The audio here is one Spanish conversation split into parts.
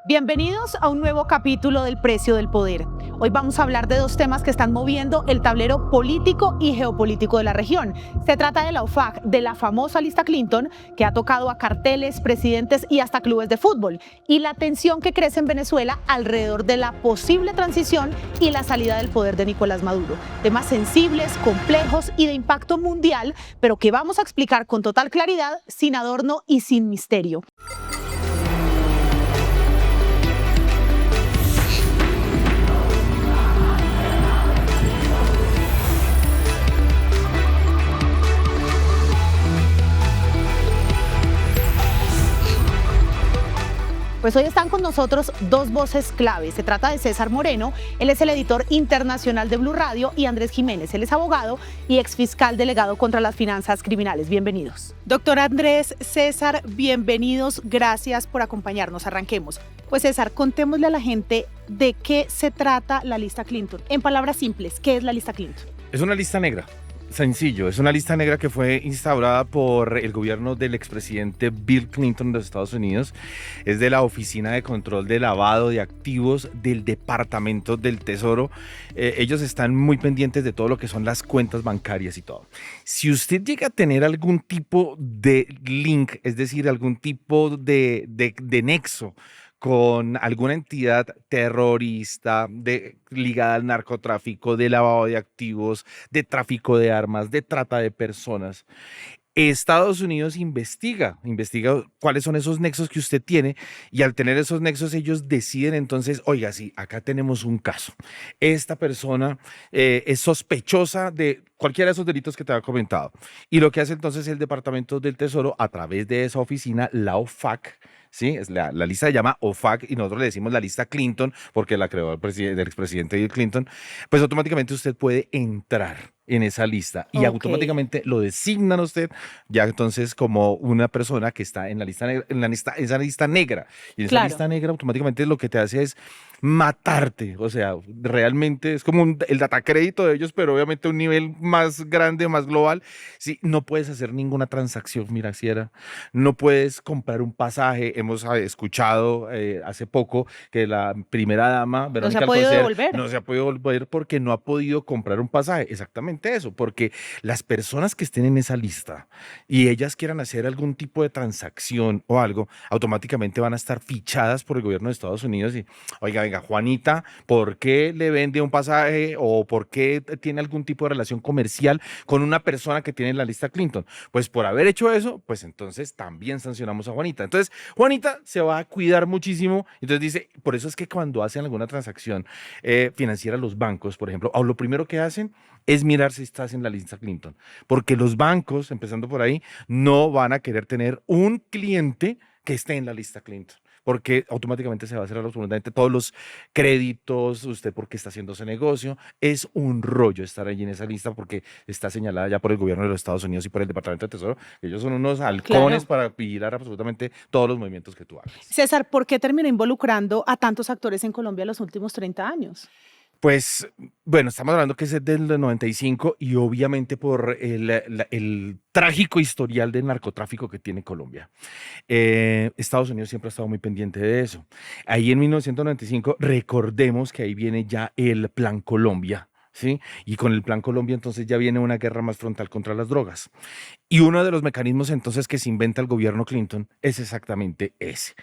Bienvenidos a un nuevo capítulo del Precio del Poder. Hoy vamos a hablar de dos temas que están moviendo el tablero político y geopolítico de la región. Se trata de la OFAC, de la famosa lista Clinton, que ha tocado a carteles, presidentes y hasta clubes de fútbol, y la tensión que crece en Venezuela alrededor de la posible transición y la salida del poder de Nicolás Maduro. Temas sensibles, complejos y de impacto mundial, pero que vamos a explicar con total claridad, sin adorno y sin misterio. Pues hoy están con nosotros dos voces clave. Se trata de César Moreno, él es el editor internacional de Blue Radio, y Andrés Jiménez, él es abogado y exfiscal delegado contra las finanzas criminales. Bienvenidos. Doctor Andrés, César, bienvenidos, gracias por acompañarnos. Arranquemos. Pues César, contémosle a la gente de qué se trata la lista Clinton. En palabras simples, ¿qué es la lista Clinton? Es una lista negra. Sencillo, es una lista negra que fue instaurada por el gobierno del expresidente Bill Clinton de los Estados Unidos. Es de la Oficina de Control de Lavado de Activos del Departamento del Tesoro. Ellos están muy pendientes de todo lo que son las cuentas bancarias y todo. Si usted llega a tener algún tipo de link, es decir, algún tipo de nexo con alguna entidad terrorista ligada al narcotráfico, de lavado de activos, de tráfico de armas, de trata de personas, Estados Unidos investiga cuáles son esos nexos que usted tiene, y al tener esos nexos ellos deciden entonces, oiga, sí, acá tenemos un caso. Esta persona es sospechosa de cualquiera de esos delitos que te había comentado. Y lo que hace entonces el Departamento del Tesoro a través de esa oficina, la OFAC, ¿sí? Es la lista se llama OFAC y nosotros le decimos la lista Clinton porque la creó el expresidente Bill Clinton, pues automáticamente usted puede entrar en esa lista y automáticamente lo designan a usted ya entonces como una persona que está en la lista negra, esa lista negra. Y en esa lista negra automáticamente lo que te hace es matarte. O sea, realmente es como el data crédito de ellos, pero obviamente a un nivel más grande, más global. Sí, no puedes hacer ninguna transacción financiera, no puedes comprar un pasaje. Hemos escuchado hace poco que la primera dama, Verónica Alcocer, no se ha podido devolver porque no ha podido comprar un pasaje. Exactamente eso, porque las personas que estén en esa lista y ellas quieran hacer algún tipo de transacción o algo, automáticamente van a estar fichadas por el gobierno de Estados Unidos y, oiga, venga, Juanita, ¿por qué le vende un pasaje o por qué tiene algún tipo de relación comercial con una persona que tiene en la lista Clinton? Pues por haber hecho eso, pues entonces también sancionamos a Juanita. Entonces, Juanita se va a cuidar muchísimo. Entonces dice, por eso es que cuando hacen alguna transacción financiera, los bancos, por ejemplo, lo primero que hacen es mirar si estás en la lista Clinton, porque los bancos, empezando por ahí, no van a querer tener un cliente que esté en la lista Clinton, porque automáticamente se va a hacer absolutamente todos los créditos, usted porque está haciendo ese negocio. Es un rollo estar allí en esa lista porque está señalada ya por el gobierno de los Estados Unidos y por el Departamento de Tesoro. Ellos son unos halcones para vigilar absolutamente todos los movimientos que tú hagas. César, ¿por qué terminó involucrando a tantos actores en Colombia en los últimos 30 años? Pues, bueno, estamos hablando que es del 95 y obviamente por el trágico historial de narcotráfico que tiene Colombia. Estados Unidos siempre ha estado muy pendiente de eso. Ahí en 1995, recordemos que ahí viene ya el Plan Colombia, ¿sí? Y con el Plan Colombia entonces ya viene una guerra más frontal contra las drogas. Y uno de los mecanismos entonces que se inventa el gobierno Clinton es exactamente ese.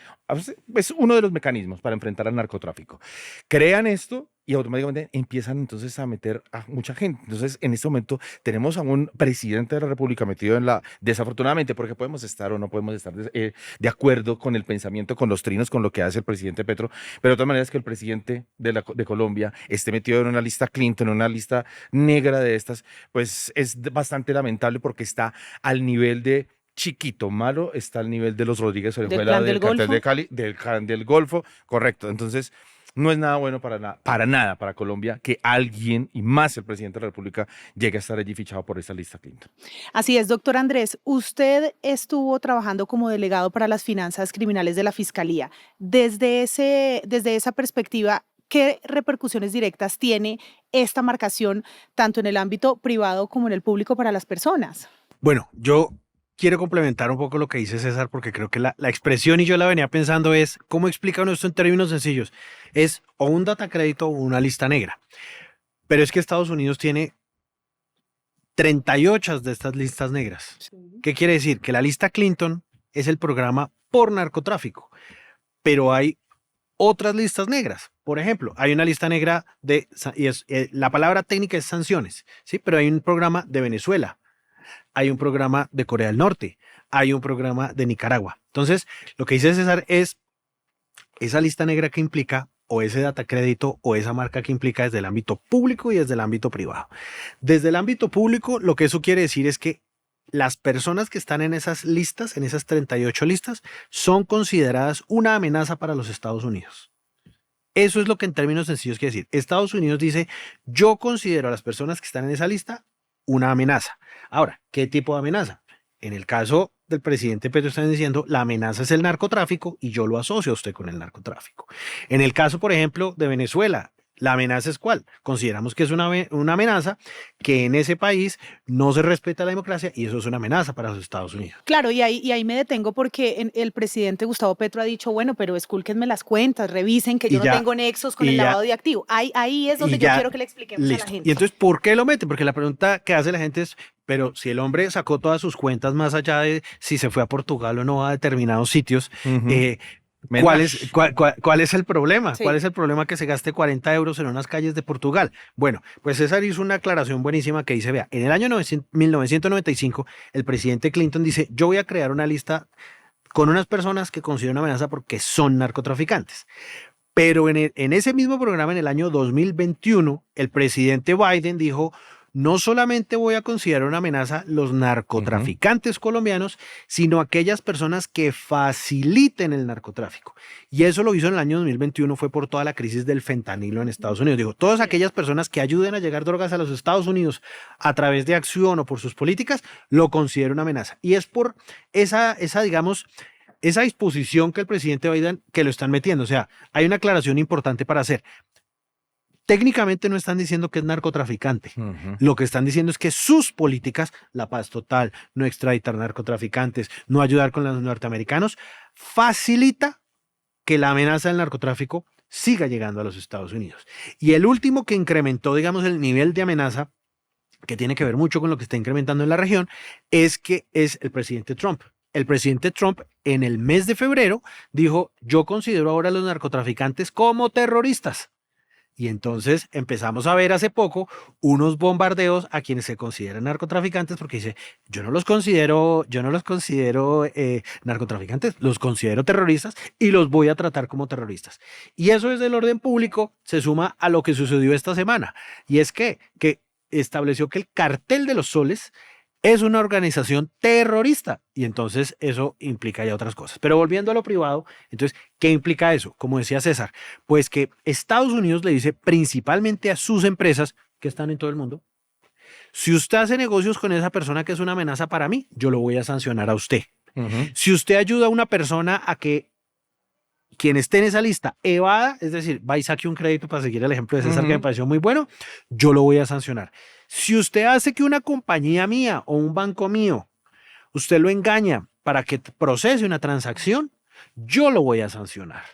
Es uno de los mecanismos para enfrentar al narcotráfico. Crean esto y automáticamente empiezan entonces a meter a mucha gente. Entonces, en este momento tenemos a un presidente de la República metido en desafortunadamente, porque podemos estar o no podemos estar de acuerdo con el pensamiento, con los trinos, con lo que hace el presidente Petro, pero de todas maneras que el presidente de Colombia esté metido en una lista Clinton, en una lista negra de estas, pues es bastante lamentable porque está al nivel de Chiquito Malo, está al nivel de los Rodríguez Orejuela del cartel de Cali, del Clan del Golfo, correcto. Entonces, no es nada bueno para Colombia que alguien, y más el presidente de la República, llegue a estar allí fichado por esa lista Clinton. Así es, doctor Andrés. Usted estuvo trabajando como delegado para las finanzas criminales de la Fiscalía. Desde esa perspectiva, ¿qué repercusiones directas tiene esta marcación tanto en el ámbito privado como en el público para las personas? Bueno, yo quiero complementar un poco lo que dice César, porque creo que la expresión, y yo la venía pensando, es, ¿cómo explica uno esto en términos sencillos? Es o un data crédito o una lista negra. Pero es que Estados Unidos tiene 38 de estas listas negras. Sí. ¿Qué quiere decir? Que la lista Clinton es el programa por narcotráfico, pero hay otras listas negras. Por ejemplo, hay una lista negra la palabra técnica es sanciones, ¿sí? Pero hay un programa de Venezuela, hay un programa de Corea del Norte, hay un programa de Nicaragua. Entonces, lo que dice César es esa lista negra que implica o ese data crédito o esa marca que implica desde el ámbito público y desde el ámbito privado. Desde el ámbito público, lo que eso quiere decir es que las personas que están en esas listas, en esas 38 listas, son consideradas una amenaza para los Estados Unidos. Eso es lo que en términos sencillos quiere decir. Estados Unidos dice, yo considero a las personas que están en esa lista una amenaza. Ahora, ¿qué tipo de amenaza? En el caso del presidente Petro están diciendo, la amenaza es el narcotráfico y yo lo asocio a usted con el narcotráfico. En el caso, por ejemplo, de Venezuela, ¿la amenaza es cuál? Consideramos que es una amenaza que en ese país no se respeta la democracia y eso es una amenaza para los Estados Unidos. Claro, y ahí me detengo porque el presidente Gustavo Petro ha dicho, bueno, pero escúlquenme las cuentas, revisen que yo no tengo nexos con el lavado de activos. Ahí es donde yo quiero que le expliquemos a la gente. Y entonces, ¿por qué lo meten? Porque la pregunta que hace la gente es, pero si el hombre sacó todas sus cuentas más allá de si se fue a Portugal o no a determinados sitios, ¿cuál es el problema? Sí. ¿Cuál es el problema que se gaste 40 euros en unas calles de Portugal? Bueno, pues César hizo una aclaración buenísima que dice, vea, en el año 1995, el presidente Clinton dice, yo voy a crear una lista con unas personas que considero una amenaza porque son narcotraficantes. Pero en ese mismo programa, en el año 2021, el presidente Biden dijo, no solamente voy a considerar una amenaza los narcotraficantes colombianos, sino aquellas personas que faciliten el narcotráfico. Y eso lo hizo en el año 2021, fue por toda la crisis del fentanilo en Estados Unidos. Digo, todas aquellas personas que ayuden a llegar drogas a los Estados Unidos a través de acción o por sus políticas, lo considero una amenaza. Y es por esa disposición que el presidente Biden, que lo están metiendo. O sea, hay una aclaración importante para hacer. Técnicamente no están diciendo que es narcotraficante. Lo que están diciendo es que sus políticas, la paz total, no extraditar narcotraficantes, no ayudar con los norteamericanos, facilita que la amenaza del narcotráfico siga llegando a los Estados Unidos. Y el último que incrementó, digamos, el nivel de amenaza, que tiene que ver mucho con lo que está incrementando en la región, es el presidente Trump. El presidente Trump en el mes de febrero dijo, yo considero ahora a los narcotraficantes como terroristas. Y entonces empezamos a ver hace poco unos bombardeos a quienes se consideran narcotraficantes porque dice, yo no los considero narcotraficantes, los considero terroristas y los voy a tratar como terroristas. Y eso desde el orden público se suma a lo que sucedió esta semana. Y es que estableció que el Cartel de los Soles es una organización terrorista y entonces eso implica ya otras cosas. Pero volviendo a lo privado, entonces, ¿qué implica eso? Como decía César, pues que Estados Unidos le dice principalmente a sus empresas que están en todo el mundo, si usted hace negocios con esa persona que es una amenaza para mí, yo lo voy a sancionar a usted. Si usted ayuda a una persona a que quien esté en esa lista evada, es decir, va y saque un crédito para seguir el ejemplo de César que me pareció muy bueno, yo lo voy a sancionar. Si usted hace que una compañía mía o un banco mío, usted lo engaña para que procese una transacción, yo lo voy a sancionar.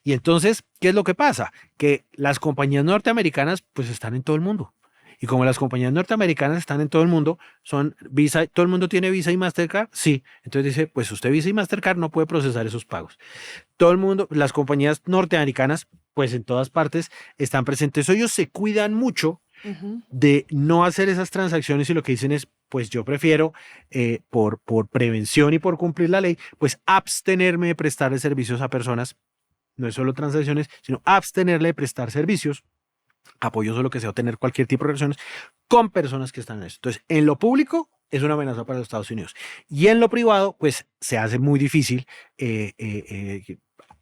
Y entonces, ¿qué es lo que pasa? Que las compañías norteamericanas pues están en todo el mundo. Y como las compañías norteamericanas están en todo el mundo, son Visa, todo el mundo tiene Visa y Mastercard, sí. Entonces dice, pues usted Visa y Mastercard no puede procesar esos pagos. Todo el mundo, las compañías norteamericanas, pues en todas partes están presentes. Ellos se cuidan mucho de no hacer esas transacciones y lo que dicen es, pues yo prefiero, por prevención y por cumplir la ley, pues abstenerme de prestarle servicios a personas, no es solo transacciones, sino abstenerle de prestar servicios, apoyos o lo que sea, o tener cualquier tipo de relaciones con personas que están en eso. Entonces, en lo público es una amenaza para los Estados Unidos y en lo privado, pues se hace muy difícil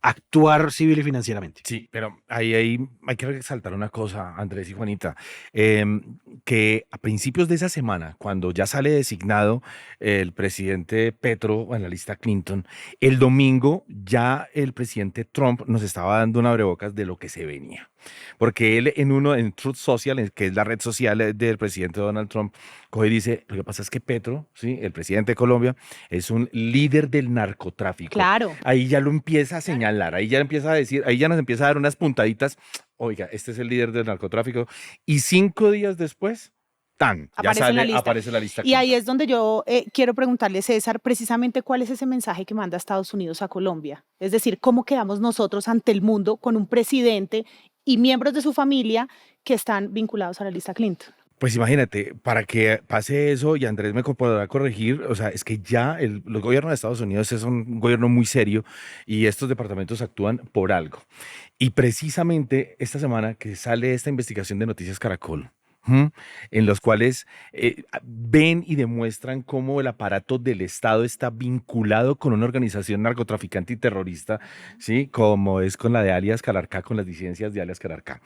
actuar civil y financieramente. Sí, pero ahí hay que resaltar una cosa, Andrés y Juanita, que a principios de esa semana, cuando ya sale designado el presidente Petro en la lista Clinton, el domingo ya el presidente Trump nos estaba dando un abrebocas de lo que se venía. Porque él en Truth Social, que es la red social del presidente Donald Trump, coge y dice, lo que pasa es que Petro, ¿sí? El presidente de Colombia, es un líder del narcotráfico. Claro. Ahí ya lo empieza a señalar, ahí ya empieza a decir, ahí ya nos empieza a dar unas puntaditas, oiga, este es el líder del narcotráfico, y 5 días después, ya Aparece en la sale, lista. aparece la lista. Y ahí es donde yo quiero preguntarle, César, precisamente cuál es ese mensaje que manda Estados Unidos a Colombia. Es decir, ¿cómo quedamos nosotros ante el mundo con un presidente y miembros de su familia que están vinculados a la lista Clinton? Pues imagínate, para que pase eso, y Andrés me podrá corregir, o sea, es que ya el gobierno de Estados Unidos es un gobierno muy serio y estos departamentos actúan por algo. Y precisamente esta semana que sale esta investigación de Noticias Caracol, en los cuales ven y demuestran cómo el aparato del Estado está vinculado con una organización narcotraficante y terrorista, ¿sí? Como es con la de alias Calarcá, con las disidencias de alias Calarcá.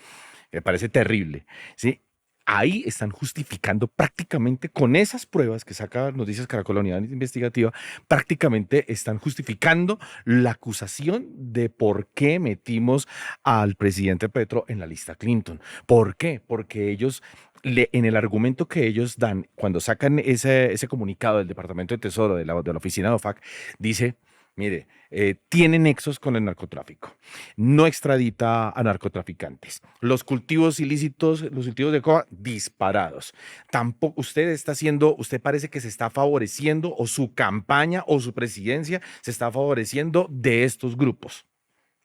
Me parece terrible, ¿sí? Ahí están justificando prácticamente con esas pruebas que saca Noticias Caracol, la unidad investigativa, prácticamente están justificando la acusación de por qué metimos al presidente Petro en la lista Clinton. ¿Por qué? Porque ellos, en el argumento que ellos dan, cuando sacan ese comunicado del Departamento de Tesoro, de la oficina de OFAC, dice, mire, tiene nexos con el narcotráfico, no extradita a narcotraficantes, los cultivos ilícitos, los cultivos de coca disparados. Tampoco usted parece que se está favoreciendo, o su campaña o su presidencia se está favoreciendo de estos grupos.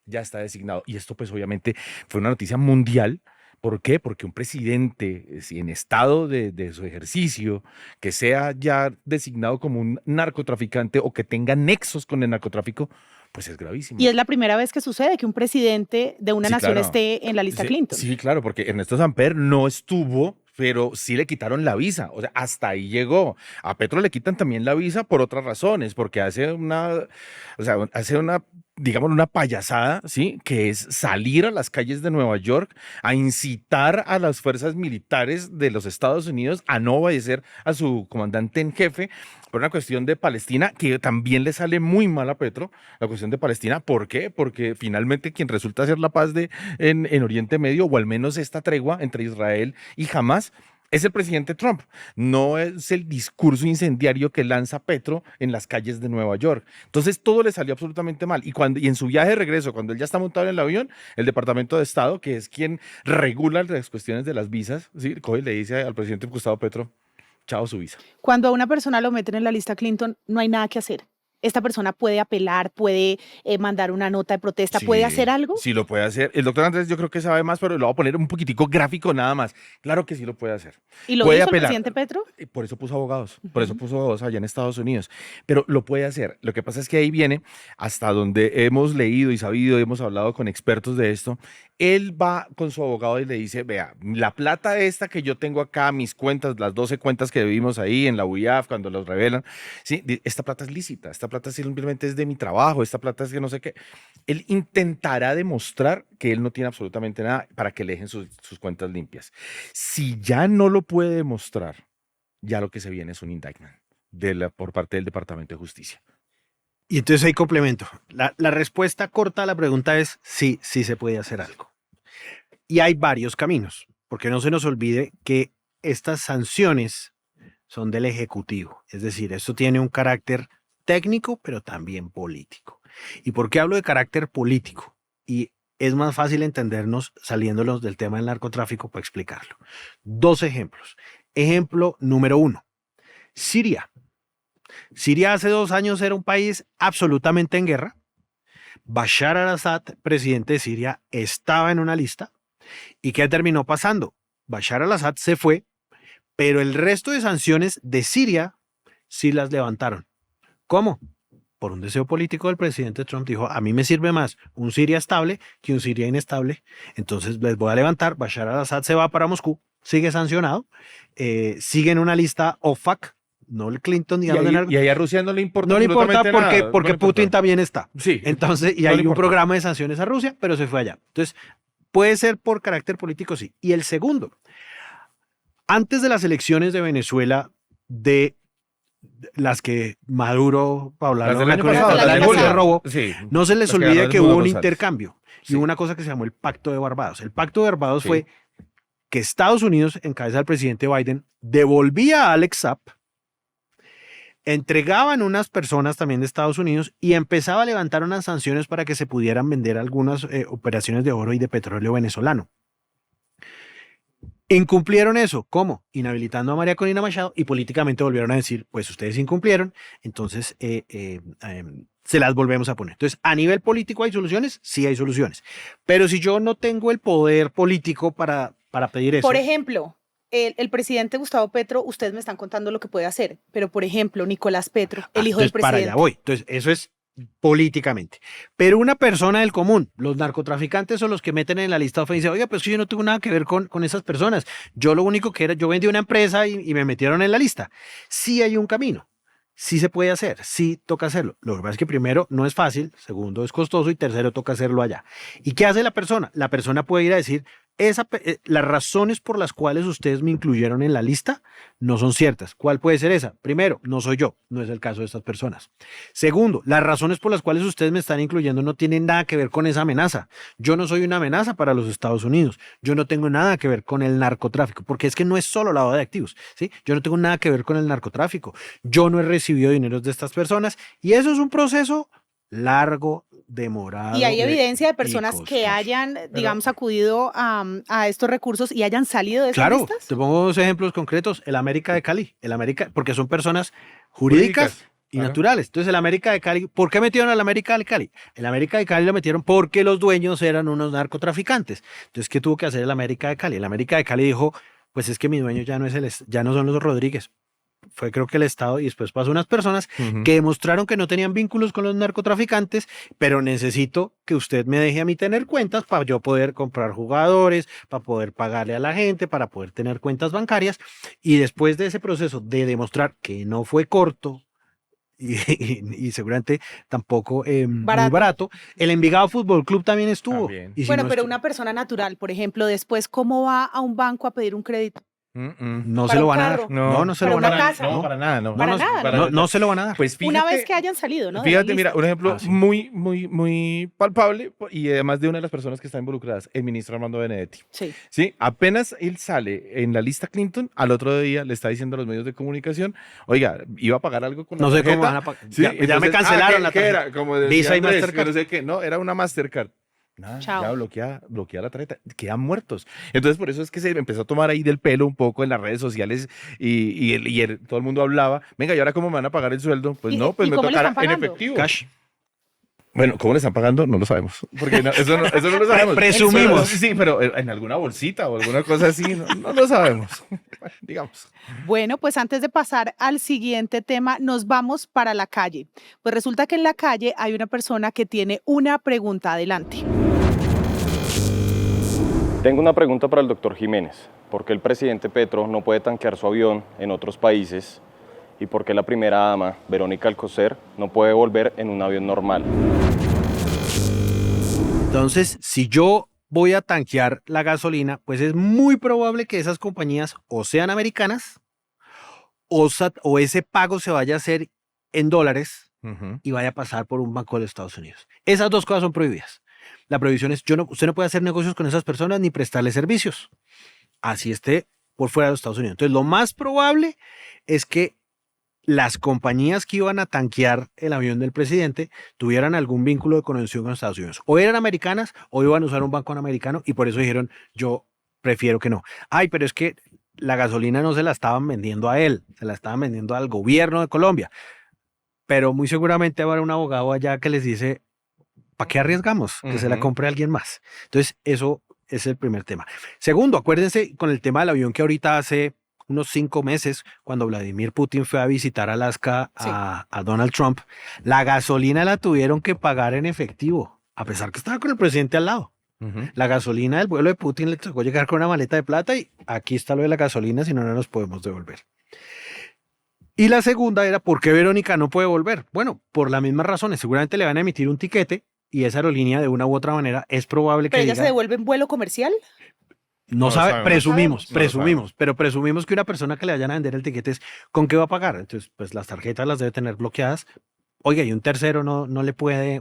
Ya está designado. Y esto pues obviamente fue una noticia mundial. ¿Por qué? Porque un presidente en estado de su ejercicio, que sea ya designado como un narcotraficante o que tenga nexos con el narcotráfico, pues es gravísimo. Y es la primera vez que sucede que un presidente de una nación claro. esté en la lista Clinton. Sí, claro, porque Ernesto Samper no estuvo, pero sí le quitaron la visa, o sea, hasta ahí llegó. A Petro le quitan también la visa por otras razones, porque hace una, digamos, una payasada, ¿sí? Que es salir a las calles de Nueva York a incitar a las fuerzas militares de los Estados Unidos a no obedecer a su comandante en jefe por una cuestión de Palestina, que también le sale muy mal a Petro, la cuestión de Palestina. ¿Por qué? Porque finalmente quien resulta ser la paz en Oriente Medio, o al menos esta tregua entre Israel y Hamás, es el presidente Trump, no es el discurso incendiario que lanza Petro en las calles de Nueva York. Entonces todo le salió absolutamente mal. Y en su viaje de regreso, cuando él ya está montado en el avión, el Departamento de Estado, que es quien regula las cuestiones de las visas, ¿sí? Coge y le dice al presidente Gustavo Petro, chao su visa. Cuando a una persona lo meten en la lista Clinton, no hay nada que hacer. Esta persona puede apelar, puede mandar una nota de protesta, ¿puede hacer algo? Sí, lo puede hacer. El doctor Andrés yo creo que sabe más, pero lo voy a poner un poquitico gráfico nada más. Claro que sí lo puede hacer. ¿Y lo puede hizo apelar. el presidente Petro? Por eso puso abogados, allá en Estados Unidos. Pero lo puede hacer. Lo que pasa es que ahí viene, hasta donde hemos leído y sabido, hemos hablado con expertos de esto, él va con su abogado y le dice, vea, la plata esta que yo tengo acá, mis cuentas, las 12 cuentas que vimos ahí en la UIAF cuando los revelan, ¿sí? Esta plata es lícita, esta plata simplemente es de mi trabajo, esta plata es que no sé qué. Él intentará demostrar que él no tiene absolutamente nada para que le dejen sus cuentas limpias. Si ya no lo puede demostrar, ya lo que se viene es un indictment por parte del Departamento de Justicia. Y entonces hay complemento. La respuesta corta a la pregunta es sí, sí se puede hacer algo. Y hay varios caminos, porque no se nos olvide que estas sanciones son del Ejecutivo. Es decir, esto tiene un carácter técnico, pero también político. ¿Y por qué hablo de carácter político? Y es más fácil entendernos saliéndonos del tema del narcotráfico para explicarlo. 2 ejemplos. Ejemplo número 1. Siria. Siria hace 2 años era un país absolutamente en guerra. Bashar al-Assad, presidente de Siria, estaba en una lista. ¿Y qué terminó pasando? Bashar al-Assad se fue, pero el resto de sanciones de Siria sí las levantaron. ¿Cómo? Por un deseo político del presidente Trump. Dijo, a mí me sirve más un Siria estable que un Siria inestable. Entonces les voy a levantar. Bashar al-Assad se va para Moscú, sigue sancionado, sigue en una lista OFAC, no el Clinton. Y ahí a Rusia no le importa. No le importa porque no Putin también está. Sí. Entonces, y no hay un programa de sanciones a Rusia, pero se fue allá. Entonces, puede ser por carácter político, sí. Y el segundo, antes de las elecciones de Venezuela, de las que Maduro, las del año pasado, las de julio. robó, sí, no se les las olvide ganaron que Hugo hubo un González. intercambio. Sí. Y hubo una cosa que se llamó el Pacto de Barbados. El Pacto de Barbados Sí. fue que Estados Unidos, en cabeza del presidente Biden, devolvía a Alex Saab, entregaban unas personas también de Estados Unidos y empezaba a levantar unas sanciones para que se pudieran vender algunas operaciones de oro y de petróleo venezolano. Incumplieron eso. ¿Cómo? Inhabilitando a María Corina Machado y políticamente volvieron a decir, pues ustedes incumplieron, entonces se las volvemos a poner. Entonces, a nivel político hay soluciones, sí hay soluciones. Pero si yo no tengo el poder político para pedir eso. Por ejemplo, el presidente Gustavo Petro, ustedes me están contando lo que puede hacer, pero por ejemplo, Nicolás Petro, el hijo del presidente. Para allá voy. Entonces, eso es políticamente. Pero una persona del común, los narcotraficantes son los que meten en la lista y dicen, oiga, pues yo no tengo nada que ver con esas personas. Yo lo único que era, yo vendí una empresa y me metieron en la lista. Sí hay un camino. Sí se puede hacer, sí toca hacerlo. Lo que pasa es que primero no es fácil, segundo es costoso y tercero toca hacerlo allá. ¿Y qué hace la persona? La persona puede ir a decir, las razones por las cuales ustedes me incluyeron en la lista no son ciertas. ¿Cuál puede ser esa? Primero, no soy yo, no es el caso de estas personas. Segundo, las razones por las cuales ustedes me están incluyendo no tienen nada que ver con esa amenaza. Yo no soy una amenaza para los Estados Unidos. Yo no tengo nada que ver con el narcotráfico, porque es que no es solo lavado de activos, ¿sí? Yo no tengo nada que ver con el narcotráfico. Yo no he recibido dinero de estas personas y eso es un proceso largo, demorado. Y hay evidencia de personas que hayan, digamos, acudido a estos recursos y hayan salido de esas listas. Claro, te pongo dos ejemplos concretos. El América de Cali, porque son personas jurídicas y naturales. Entonces, el América de Cali, ¿por qué metieron al América de Cali? El América de Cali lo metieron porque los dueños eran unos narcotraficantes. Entonces, ¿qué tuvo que hacer el América de Cali? El América de Cali dijo, pues es que mi dueño ya no son los Rodríguez. Fue creo que el Estado y después pasó unas personas que demostraron que no tenían vínculos con los narcotraficantes, pero necesito que usted me deje a mí tener cuentas para yo poder comprar jugadores, para poder pagarle a la gente, para poder tener cuentas bancarias. Y después de ese proceso de demostrar que no fue corto y seguramente tampoco muy barato, el Envigado Fútbol Club también estuvo. Y bueno, pero una persona natural, por ejemplo, después, ¿cómo va a un banco a pedir un crédito? No se lo van a dar. No se lo van a dar. No, para nada. No se lo van a dar. Pues fíjate, una vez que hayan salido, ¿no? Fíjate, mira, un ejemplo muy palpable y además de una de las personas que están involucradas, el ministro Armando Benedetti. Sí. Apenas él sale en la lista Clinton, al otro día le está diciendo a los medios de comunicación, oiga, iba a pagar algo con la tarjeta. No sé cómo van a pagar. Sí, ya me cancelaron la tarjeta. ¿Qué era? Como Visa y Andrés, Mastercard. no sé qué. No, era una Mastercard. Nada, ya bloquea la tarjeta, quedan muertos. Entonces, por eso es que se empezó a tomar ahí del pelo un poco en las redes sociales todo el mundo hablaba, venga, ¿y ahora cómo me van a pagar el sueldo? Pues no, pues me tocará en efectivo. Cash. Bueno, ¿cómo le están pagando? No lo sabemos. Porque eso no lo sabemos. Presumimos. Sí, pero en alguna bolsita o alguna cosa así, no lo sabemos. Bueno, digamos. Bueno, pues antes de pasar al siguiente tema, nos vamos para la calle. Pues resulta que en la calle hay una persona que tiene una pregunta. Adelante. Tengo una pregunta para el doctor Jiménez. ¿Por qué el presidente Petro no puede tanquear su avión en otros países? ¿Y por qué la primera dama, Verónica Alcocer, no puede volver en un avión normal? Entonces, si yo voy a tanquear la gasolina, pues es muy probable que esas compañías o sean americanas o ese pago se vaya a hacer en dólares y vaya a pasar por un banco de Estados Unidos. Esas dos cosas son prohibidas. La prohibición es, usted no puede hacer negocios con esas personas ni prestarles servicios, así esté por fuera de los Estados Unidos. Entonces, lo más probable es que las compañías que iban a tanquear el avión del presidente tuvieran algún vínculo de conexión con Estados Unidos. O eran americanas o iban a usar un banco americano y por eso dijeron, yo prefiero que no. Ay, pero es que la gasolina no se la estaban vendiendo a él, se la estaban vendiendo al gobierno de Colombia. Pero muy seguramente habrá un abogado allá que les dice, ¿para qué arriesgamos? Que se la compre alguien más. Entonces, eso es el primer tema. Segundo, acuérdense con el tema del avión que ahorita hace unos 5 meses, cuando Vladimir Putin fue a visitar Alaska a Donald Trump, la gasolina la tuvieron que pagar en efectivo, a pesar que estaba con el presidente al lado. La gasolina del vuelo de Putin le tocó llegar con una maleta de plata y aquí está lo de la gasolina, si no, no nos podemos devolver. Y la segunda era, ¿por qué Verónica no puede volver? Bueno, por las mismas razones. Seguramente le van a emitir un tiquete y esa aerolínea de una u otra manera es probable que ¿Pero ella se devuelve en vuelo comercial? No sabe, presumimos, pero presumimos que una persona que le vayan a vender el tiquete es ¿con qué va a pagar? Entonces, pues las tarjetas las debe tener bloqueadas Oiga, y un tercero no le puede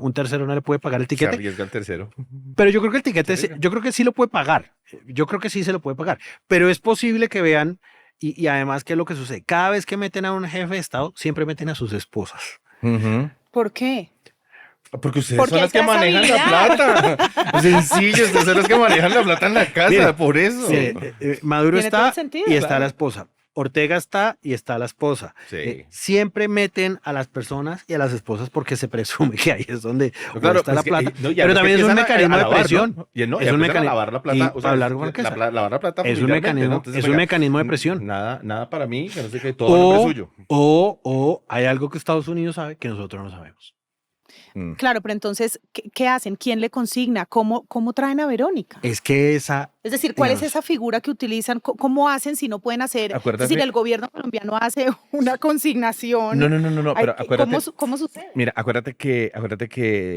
pagar el Se tiquete. arriesga el tercero. Pero yo creo que el tiquete, Se arriesga. yo creo que sí lo puede pagar. Yo creo que sí se lo puede pagar. Pero es posible que vean, y además, ¿qué es lo que sucede? Cada vez que meten a un jefe de Estado, siempre meten a sus esposas. Ujú. ¿Por qué? Porque ustedes Porque son hay las que manejan la plata. Sencillo, ustedes son los que manejan la plata en la casa, Mire, por eso. Maduro Tiene todo está el sentido, y está claro. la esposa. Ortega está y está la esposa. Sí. Siempre meten a las personas y a las esposas porque se presume que ahí es donde Claro, está la es que, plata. no, y pero además también que es un empiezan mecanismo de lavar, presión. ¿no? Y no, Es y un empiezan a mecanismo. lavar la Y plata, o sea, hablar con queso. lavar la plata Es un familiarmente, mecanismo, ¿no? Entonces, es un oiga, mecanismo de presión. nada para mí, que no sé qué, todo a nombre suyo. O hay algo que Estados Unidos sabe que nosotros no sabemos. Mm. Claro, pero entonces, ¿qué hacen? ¿Quién le consigna? ¿Cómo traen a Verónica? Es que esa, Es decir, ¿cuál es digamos, esa figura que utilizan? ¿Cómo hacen si no pueden hacer? Es Acuérdate- decir, el gobierno colombiano hace una consignación. No, Ay, pero acuérdate. ¿Cómo sucede? Mira, acuérdate que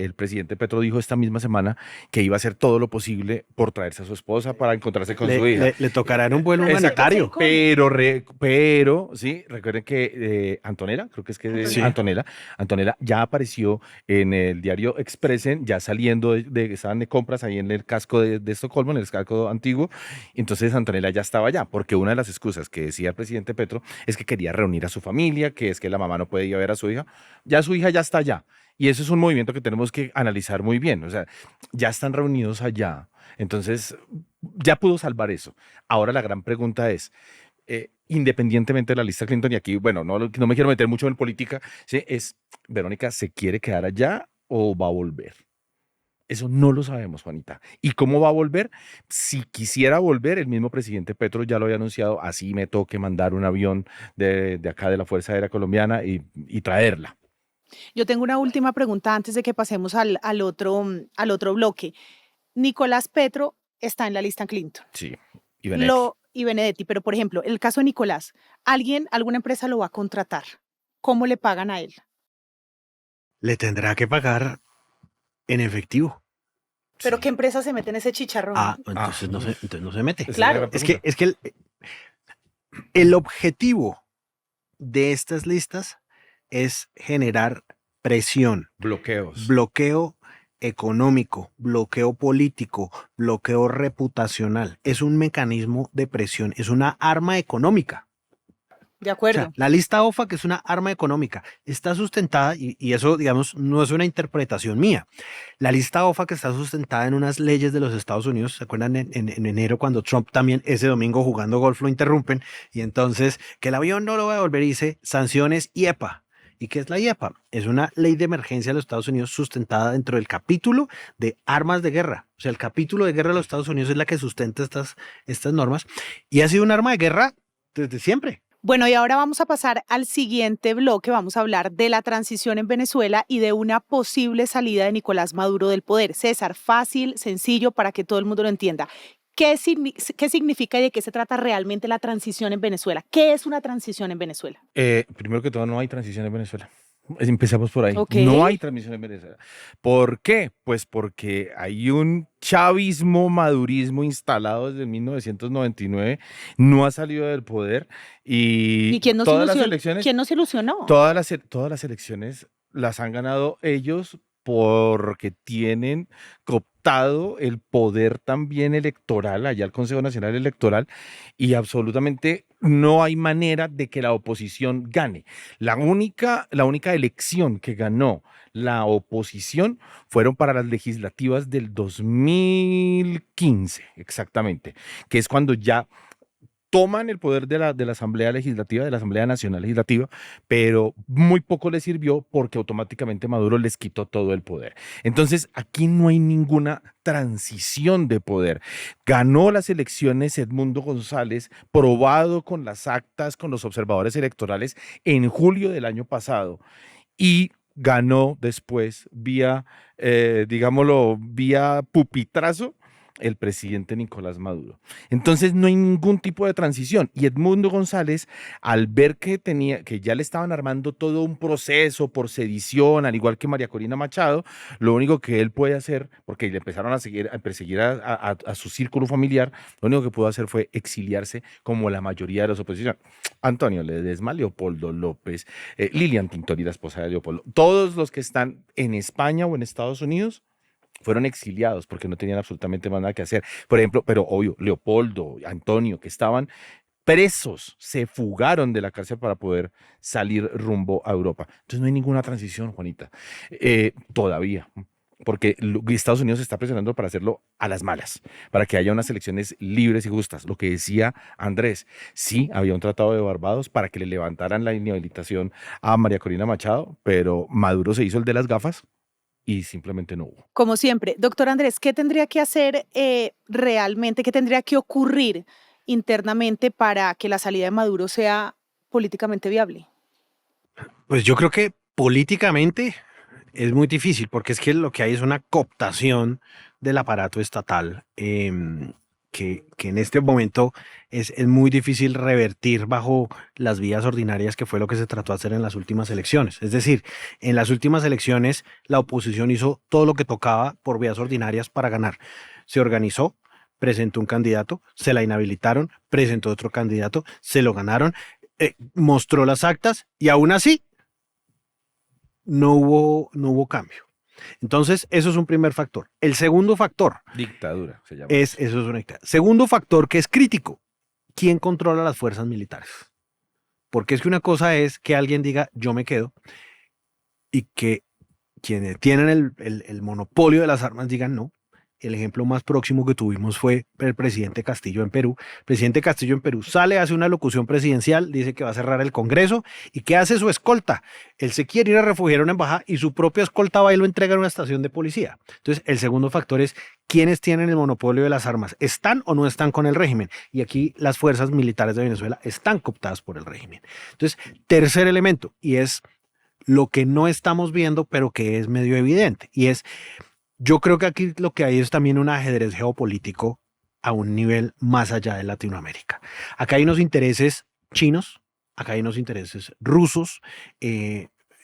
el presidente Petro dijo esta misma semana que iba a hacer todo lo posible por traerse a su esposa para encontrarse con su hija. le tocará en un vuelo Exacto. humanitario. Pero, sí, recuerden que Antonella, creo que es Sí. Antonella ya apareció en el diario Expressen, ya saliendo estaban de compras ahí en el casco de Estocolmo, en el casco antiguo. Entonces Antonella ya estaba allá, porque una de las excusas que decía el presidente Petro es que quería reunir a su familia, que es que la mamá no puede ir a ver a su hija. Ya su hija ya está allá. Y eso es un movimiento que tenemos que analizar muy bien. O sea, ya están reunidos allá. Entonces, ya pudo salvar eso. Ahora la gran pregunta es, independientemente de la lista Clinton, y aquí, bueno, no me quiero meter mucho en política, ¿sí? ¿Verónica se quiere quedar allá o va a volver? Eso no lo sabemos, Juanita. ¿Y cómo va a volver? Si quisiera volver, el mismo presidente Petro ya lo había anunciado, así me toque mandar un avión de acá de la Fuerza Aérea Colombiana y traerla. Yo tengo una última pregunta antes de que pasemos al otro bloque. Nicolás Petro está en la lista Clinton. Sí, y Benedetti. Y Benedetti, pero por ejemplo, el caso de Nicolás, alguna empresa lo va a contratar. ¿Cómo le pagan a él? Le tendrá que pagar en efectivo. ¿Pero Sí. qué empresa se mete en ese chicharrón? Entonces no se mete. Esa es Claro. la gran Es que pregunta. el objetivo de estas listas es generar presión, Bloqueos. bloqueo económico, bloqueo político, bloqueo reputacional. Es un mecanismo de presión, es una arma económica. De O acuerdo. sea, la lista OFAC es una arma económica. Está sustentada, y eso, digamos, no es una interpretación mía. La lista OFAC está sustentada en unas leyes de los Estados Unidos. ¿Se acuerdan en enero cuando Trump también ese domingo jugando golf lo interrumpen? Y entonces, que el avión no lo va a devolver, dice sanciones IEPA. ¿Y qué es la IEPA? Es una ley de emergencia de los Estados Unidos sustentada dentro del capítulo de armas de guerra. O sea, el capítulo de guerra de los Estados Unidos es la que sustenta estas normas. Y ha sido un arma de guerra desde siempre. Bueno, y ahora vamos a pasar al siguiente bloque. Vamos a hablar de la transición en Venezuela y de una posible salida de Nicolás Maduro del poder. César, fácil, sencillo, para que todo el mundo lo entienda. ¿Qué significa y de qué se trata realmente la transición en Venezuela? ¿Qué es una transición en Venezuela? Primero que todo, no hay transición en Venezuela. Empezamos por ahí. Ok. No hay transición en Venezuela. ¿Por qué? Pues porque hay un chavismo, madurismo instalado desde 1999, no ha salido del poder y, ¿Y quién no todas las elecciones, ¿Quién nos ilusionó? todas las elecciones las han ganado ellos porque tienen cooptado el poder también electoral, allá el Consejo Nacional Electoral, y absolutamente no hay manera de que la oposición gane. La única elección que ganó la oposición fueron para las legislativas del 2015, exactamente, que es cuando ya toman el poder de la Asamblea Legislativa, de la Asamblea Nacional Legislativa, pero muy poco les sirvió porque automáticamente Maduro les quitó todo el poder. Entonces, aquí no hay ninguna transición de poder. Ganó las elecciones Edmundo González, probado con las actas, con los observadores electorales en julio del año pasado, y ganó después vía, digámoslo, vía pupitrazo, el presidente Nicolás Maduro. Entonces no hay ningún tipo de transición. Y Edmundo González, al ver que ya le estaban armando todo un proceso por sedición, al igual que María Corina Machado, lo único que él puede hacer, porque le empezaron a perseguir a su círculo familiar, lo único que pudo hacer fue exiliarse como la mayoría de los oposición. Antonio Ledesma, Leopoldo López, Lilian Tintori, la esposa de Leopoldo, todos los que están en España o en Estados Unidos fueron exiliados porque no tenían absolutamente más nada que hacer. Por ejemplo, pero obvio, Leopoldo, Antonio, que estaban presos, se fugaron de la cárcel para poder salir rumbo a Europa. Entonces no hay ninguna transición, Juanita, todavía. Porque Estados Unidos está presionando para hacerlo a las malas, para que haya unas elecciones libres y justas. Lo que decía Andrés, sí, había un tratado de Barbados para que le levantaran la inhabilitación a María Corina Machado, pero Maduro se hizo el de las gafas y simplemente no hubo. Como siempre, doctor Andrés, ¿qué tendría que hacer realmente, qué tendría que ocurrir internamente para que la salida de Maduro sea políticamente viable? Pues yo creo que políticamente es muy difícil porque es que lo que hay es una cooptación del aparato estatal que en este momento es muy difícil revertir bajo las vías ordinarias, que fue lo que se trató de hacer en las últimas elecciones. Es decir, en las últimas elecciones la oposición hizo todo lo que tocaba por vías ordinarias para ganar. Se organizó, presentó un candidato, se la inhabilitaron, presentó otro candidato, se lo ganaron, mostró las actas y aún así no hubo cambio. Entonces, eso es un primer factor. El segundo factor Dictadura se llama. eso es una dictadura. Segundo factor que es crítico, ¿quién controla las fuerzas militares? Porque es que una cosa es que alguien diga yo me quedo y que quienes tienen el monopolio de las armas digan no. El ejemplo más próximo que tuvimos fue el presidente Castillo en Perú. El presidente Castillo en Perú sale, hace una locución presidencial, dice que va a cerrar el Congreso. ¿Y qué hace su escolta? Él se quiere ir a refugiar a una embajada y su propia escolta va y lo entrega en una estación de policía. Entonces, el segundo factor es quiénes tienen el monopolio de las armas. ¿Están o no están con el régimen? Y aquí las fuerzas militares de Venezuela están cooptadas por el régimen. Entonces, tercer elemento, y es lo que no estamos viendo, pero que es medio evidente, y es... Yo creo que aquí lo que hay es también un ajedrez geopolítico a un nivel más allá de Latinoamérica. Acá hay unos intereses chinos, acá hay unos intereses rusos.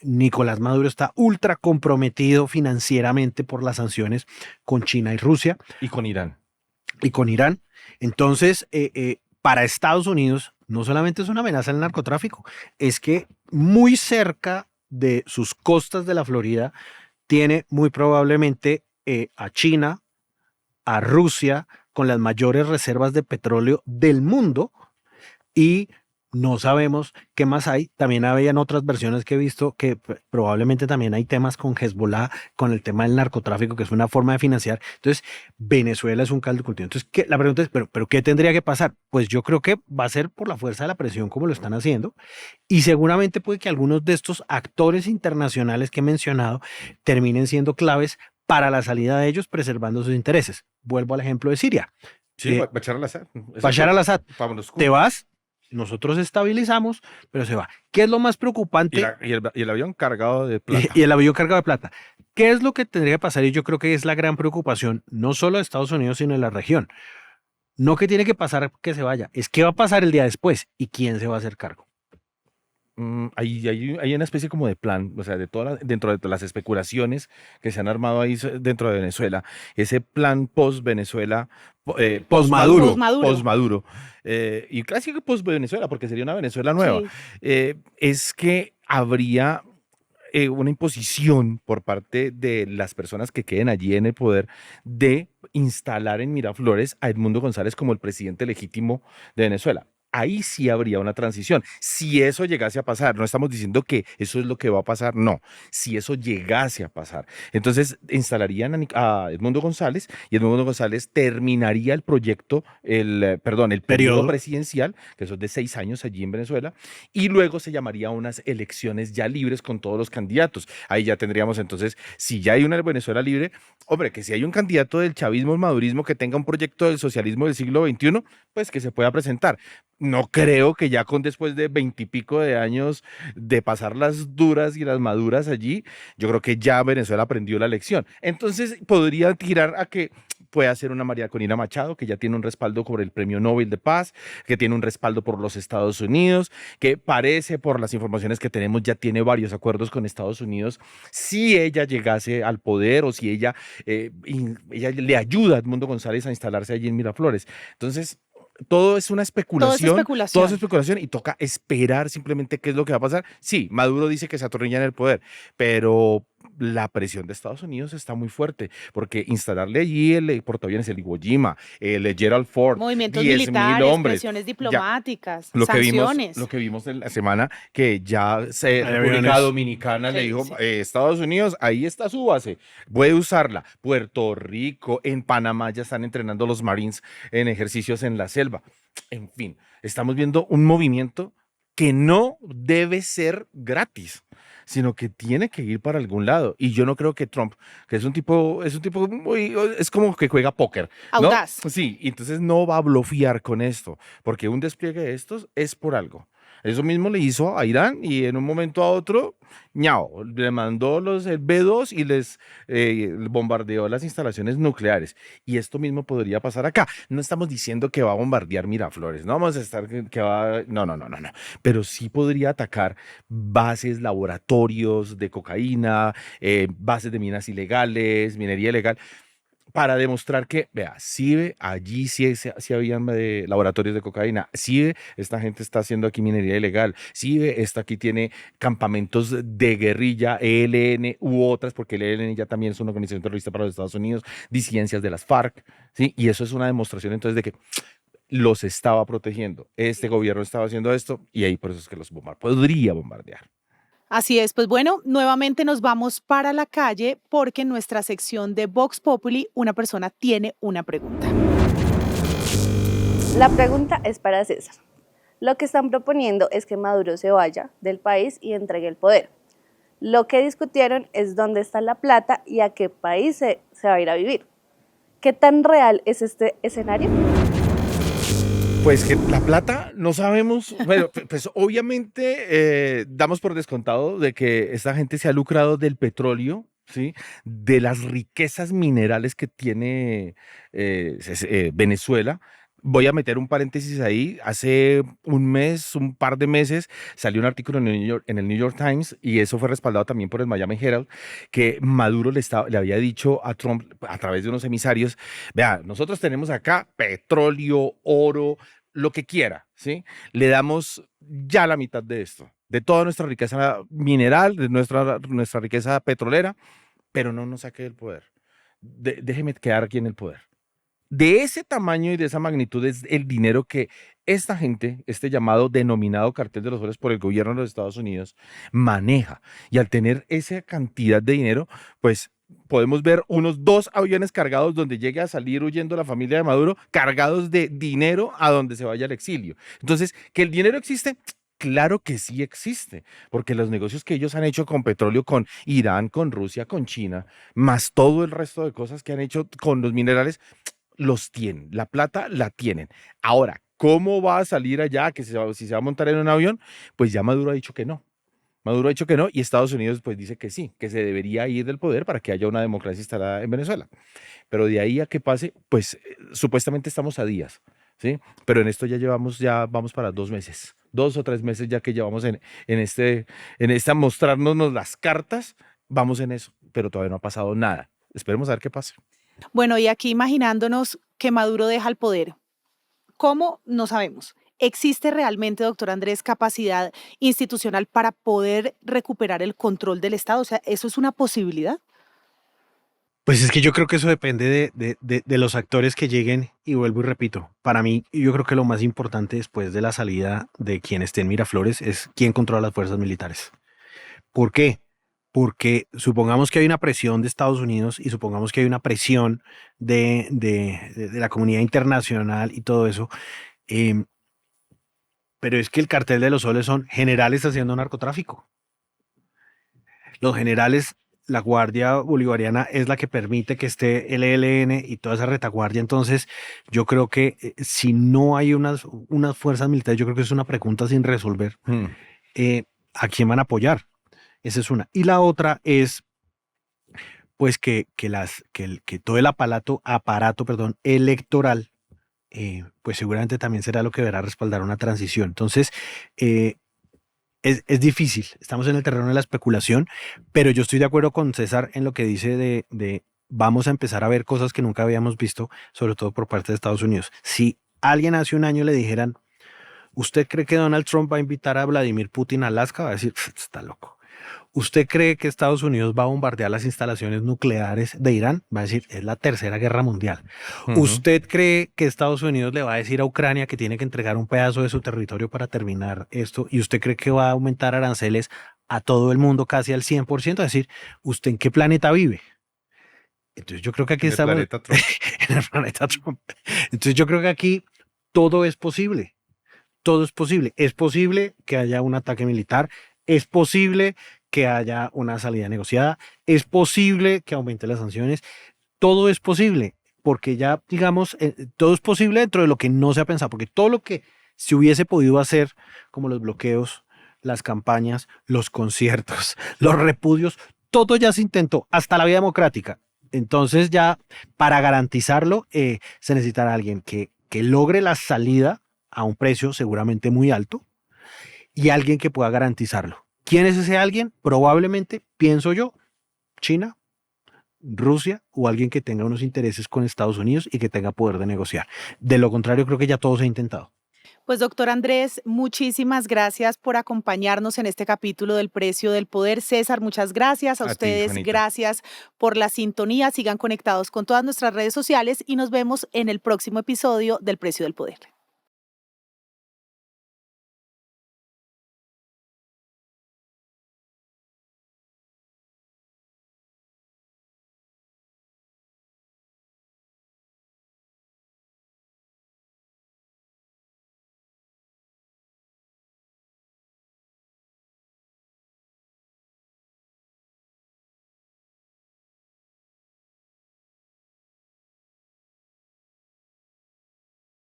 Nicolás Maduro está ultra comprometido financieramente por las sanciones con China y Rusia. Y con Irán. Y con Irán. Entonces, para Estados Unidos no solamente es una amenaza el narcotráfico, es que muy cerca de sus costas de la Florida tiene muy probablemente a China, a Rusia, con las mayores reservas de petróleo del mundo, y no sabemos qué más hay. También habían otras versiones que he visto que probablemente también hay temas con Hezbollah, con el tema del narcotráfico, que es una forma de financiar. Entonces, Venezuela es un caldo de cultivo. Entonces, la pregunta es, ¿pero qué tendría que pasar? Pues yo creo que va a ser por la fuerza de la presión como lo están haciendo, y seguramente puede que algunos de estos actores internacionales que he mencionado terminen siendo claves para la salida de ellos, preservando sus intereses. Vuelvo al ejemplo de Siria. Sí, Bashar al-Assad. Bashar al-Assad, Vámonos. te vas, nosotros estabilizamos, pero se va. ¿Qué es lo más preocupante? Y el avión cargado de plata. Y el avión cargado de plata. ¿Qué es lo que tendría que pasar? Y yo creo que es la gran preocupación, no solo de Estados Unidos, sino de la región. No que tiene que pasar que se vaya, es qué va a pasar el día después y quién se va a hacer cargo. Hay una especie como de plan, o sea, dentro de las especulaciones que se han armado ahí dentro de Venezuela, ese plan post-Venezuela, Post-Maduro. post-Maduro, y casi que post-Venezuela, porque sería una Venezuela nueva, es que habría una imposición por parte de las personas que queden allí en el poder de instalar en Miraflores a Edmundo González como el presidente legítimo de Venezuela. Ahí sí habría una transición. Si eso llegase a pasar, no estamos diciendo que eso es lo que va a pasar, no. Si eso llegase a pasar, entonces instalarían a Edmundo González y Edmundo González terminaría el proyecto, el periodo presidencial, que eso es de 6 años allí en Venezuela, y luego se llamaría unas elecciones ya libres con todos los candidatos. Ahí ya tendríamos entonces, si ya hay una Venezuela libre, hombre, que si hay un candidato del chavismo, el madurismo, que tenga un proyecto del socialismo del siglo XXI, pues que se pueda presentar. No creo que ya después de 20 y pico de años de pasar las duras y las maduras allí, yo creo que ya Venezuela aprendió la lección. Entonces podría tirar a que puede hacer una María Corina Machado, que ya tiene un respaldo por el Premio Nobel de Paz, que tiene un respaldo por los Estados Unidos, que parece, por las informaciones que tenemos, ya tiene varios acuerdos con Estados Unidos. Si ella llegase al poder o si ella le ayuda a Edmundo González a instalarse allí en Miraflores. Entonces, todo es una especulación, todo es especulación y toca esperar simplemente qué es lo que va a pasar. Sí, Maduro dice que se atornilla en el poder, pero la presión de Estados Unidos está muy fuerte, porque instalarle allí el portaaviones, el Iwo Jima, el Gerald Ford, Movimientos 10.000 militares, hombres, presiones diplomáticas, lo sanciones. que vimos en la semana, que ya República aviones. Dominicana le dijo, Sí. Estados Unidos, ahí está su base, puede usarla. Puerto Rico, en Panamá ya están entrenando los Marines en ejercicios en la selva. En fin, estamos viendo un movimiento que no debe ser gratis, sino que tiene que ir para algún lado. Y yo no creo que Trump, que es un tipo muy, es como que juega póker, ¿no? Audaz. Sí, y entonces no va a blofear con esto, porque un despliegue de estos es por algo. Eso mismo le hizo a Irán y en un momento a otro, ñao, le mandó el B2 y les bombardeó las instalaciones nucleares. Y esto mismo podría pasar acá. No estamos diciendo que va a bombardear Miraflores, no vamos a estar que va, no. Pero sí podría atacar bases, laboratorios de cocaína, bases de minas ilegales, minería ilegal, para demostrar que, vea, allí sí habían laboratorios de cocaína, esta gente está haciendo aquí minería ilegal, esta aquí tiene campamentos de guerrilla, ELN u otras, porque el ELN ya también es una organización terrorista para los Estados Unidos, disidencias de las FARC, ¿sí? Y eso es una demostración entonces de que los estaba protegiendo, este gobierno estaba haciendo esto, y ahí por eso es que podría bombardear. Así es, pues bueno, nuevamente nos vamos para la calle porque en nuestra sección de Vox Populi una persona tiene una pregunta. La pregunta es para César. Lo que están proponiendo es que Maduro se vaya del país y entregue el poder. Lo que discutieron es dónde está la plata y a qué país se va a ir a vivir. ¿Qué tan real es este escenario? Pues que la plata no sabemos, bueno, pues obviamente damos por descontado de que esta gente se ha lucrado del petróleo, ¿sí? De las riquezas minerales que tiene Venezuela. Voy a meter un paréntesis ahí. Hace un par de meses, salió un artículo en el New York Times, y eso fue respaldado también por el Miami Herald, que Maduro le había dicho a Trump a través de unos emisarios, vea, nosotros tenemos acá petróleo, oro, lo que quiera, ¿sí? Le damos ya la mitad de esto, de toda nuestra riqueza mineral, de nuestra riqueza petrolera, pero no nos saque del poder. Déjeme quedar aquí en el poder. De ese tamaño y de esa magnitud es el dinero que esta gente, este llamado denominado cartel de los soles por el gobierno de los Estados Unidos, maneja. Y al tener esa cantidad de dinero, pues podemos ver unos 2 aviones cargados donde llegue a salir huyendo la familia de Maduro, cargados de dinero a donde se vaya al exilio. Entonces, ¿que el dinero existe? Claro que sí existe, porque los negocios que ellos han hecho con petróleo, con Irán, con Rusia, con China, más todo el resto de cosas que han hecho con los minerales, los tienen, la plata la tienen. Ahora, ¿cómo va a salir allá? Si se va a montar en un avión, pues ya Maduro ha dicho que no. Maduro ha dicho que no, y Estados Unidos pues dice que sí, que se debería ir del poder para que haya una democracia instalada en Venezuela. Pero de ahí a que pase, pues supuestamente estamos a días, ¿sí? Pero en esto ya vamos para 2 meses, 2 o 3 meses ya que llevamos en esta mostrarnos las cartas, vamos en eso, pero todavía no ha pasado nada. Esperemos a ver qué pasa. Bueno, y aquí imaginándonos que Maduro deja el poder, ¿cómo? No sabemos. ¿Existe realmente, doctor Andrés, capacidad institucional para poder recuperar el control del Estado? O sea, ¿eso es una posibilidad? Pues es que yo creo que eso depende de los actores que lleguen, y vuelvo y repito, para mí yo creo que lo más importante después de la salida de quien esté en Miraflores es quién controla las fuerzas militares. ¿Por qué? Porque supongamos que hay una presión de Estados Unidos y supongamos que hay una presión de la comunidad internacional y todo eso, pero es que el cartel de los soles son generales haciendo narcotráfico. Los generales, la Guardia Bolivariana es la que permite que esté el ELN y toda esa retaguardia. Entonces, yo creo que si no hay unas fuerzas militares, yo creo que es una pregunta sin resolver. ¿A quién van a apoyar? Esa es una. Y la otra es, pues que todo el aparato, electoral, pues seguramente también será lo que verá respaldar una transición. Entonces, es difícil, estamos en el terreno de la especulación, pero yo estoy de acuerdo con César en lo que dice de vamos a empezar a ver cosas que nunca habíamos visto, sobre todo por parte de Estados Unidos. Si alguien hace un año le dijeran, ¿usted cree que Donald Trump va a invitar a Vladimir Putin a Alaska? Va a decir, está loco. ¿Usted cree que Estados Unidos va a bombardear las instalaciones nucleares de Irán? Va a decir, es la tercera guerra mundial. ¿Usted cree que Estados Unidos le va a decir a Ucrania que tiene que entregar un pedazo de su territorio para terminar esto? ¿Y usted cree que va a aumentar aranceles a todo el mundo casi al 100%? Es decir, ¿usted en qué planeta vive? Entonces yo creo que aquí estamos planeta Trump. en el planeta Trump. Entonces yo creo que aquí todo es posible. Todo es posible. Es posible que haya un ataque militar. Es posible que haya una salida negociada, es posible que aumente las sanciones, todo es posible, porque ya, digamos, todo es posible dentro de lo que no se ha pensado, porque todo lo que se hubiese podido hacer, como los bloqueos, las campañas, los conciertos, los repudios, todo ya se intentó, hasta la vía democrática. Entonces ya, para garantizarlo, se necesitará alguien que logre la salida a un precio seguramente muy alto y alguien que pueda garantizarlo. ¿Quién es ese alguien? Probablemente, pienso yo, China, Rusia o alguien que tenga unos intereses con Estados Unidos y que tenga poder de negociar. De lo contrario, creo que ya todo se ha intentado. Pues doctor Andrés, muchísimas gracias por acompañarnos en este capítulo del Precio del Poder. César, muchas gracias. A ustedes, Juanita. gracias por la sintonía. Sigan conectados con todas nuestras redes sociales y nos vemos en el próximo episodio del Precio del Poder.